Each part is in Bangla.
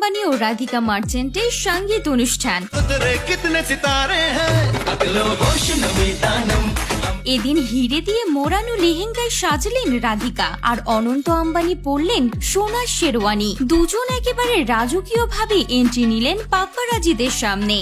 আম্বানি ও রাধিকা মার্চেন্টের সঙ্গীত অনুষ্ঠান। এদিন হিরে দিয়ে মোড়ানো লেহেঙ্গায় সাজলেন রাধিকা, আর অনন্ত আম্বানি পরলেন সোনার শেরওয়ানি। দুজন একেবারে রাজকীয় ভাবে এন্ট্রি নিলেন পাপ্পারাজিদের সামনে।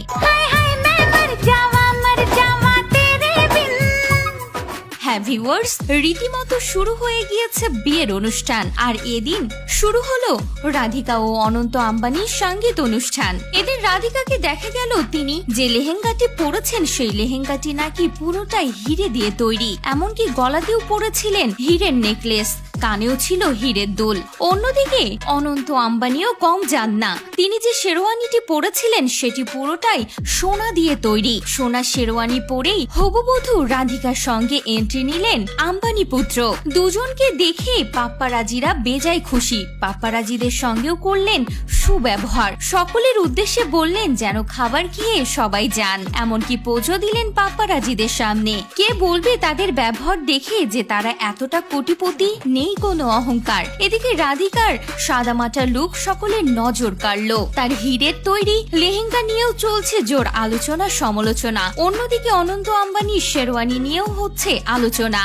হ্যাঁ ভিউয়ার্স, রীতিমতো শুরু হয়ে গিয়েছে বিয়ের অনুষ্ঠান, আর এদিন শুরু হলো রাধিকা ও অনন্ত আম্বানির সঙ্গীত অনুষ্ঠান। এদিন রাধিকাকে দেখা গেল তিনি যে লেহেঙ্গাটি পরেছেন সেই লেহেঙ্গাটি নাকি পুরোটাই হিরে দিয়ে তৈরি, এমনকি গলাতেও পরেছিলেন হিরের নেকলেস, কানেও ছিল হীরের দোল। অন্যদিকে অনন্ত আম্বানিও কম যান না, তিনি যে শেরওয়ানিটি পরেছিলেন সেটি পুরোটাই সোনা দিয়ে তৈরি। সোনা শেরওয়ানি পরেই হবুবধূ রাধিকার সঙ্গে এন্ট্রি নিলেন আম্বানি পুত্র। দুজনকে দেখে পাপ্পারাজিরা বেজায় খুশি, পাপ্পারাজিদের সঙ্গেও করলেন সুব্যবহার, সকলের উদ্দেশ্যে বললেন যেন খাবার খেয়ে সবাই যান, এমনকি পোজও দিলেন পাপ্পারাজিদের সামনে। কে বলবে তাদের ব্যবহার দেখে যে তারা এতটা কোটিপতি, নেই কোনো অহংকার। এদিকে রাধিকার সাদামাটা লুক সকলের নজর কাড়লো, তার হীরের তৈরি লেহেঙ্গা নিয়েও চলছে জোর আলোচনা সমালোচনা। অন্যদিকে অনন্ত আম্বানির শেরওয়ানি নিয়েও হচ্ছে আলোচনা।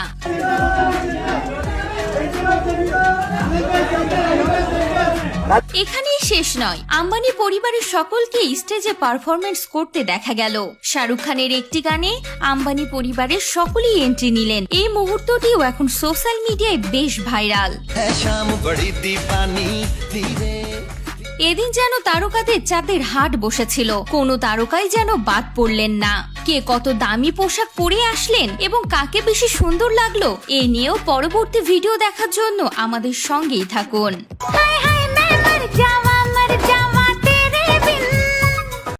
এখানেই শেষ নয়, আম্বানি পরিবারের সকলকে স্টেজে পারফরমেন্স করতে দেখা গেল। শাহরুখ খানের একটি গানে আম্বানি পরিবারের সকলেই এন্ট্রি নিলেন। এই মুহূর্তটিও এখন সোশ্যাল মিডিয়ায় বেশ ভাইরাল। এদিন যেন তারকাদের চাঁদের হাট বসেছিল, কোনো তারকাই যেন বাদ পড়লেন না। কে কত দামি পোশাক পরে আসলেন এবং কাকে বেশি সুন্দর লাগলো, এ নিয়েও পরবর্তী ভিডিও দেখার জন্য আমাদের সঙ্গেই থাকুন।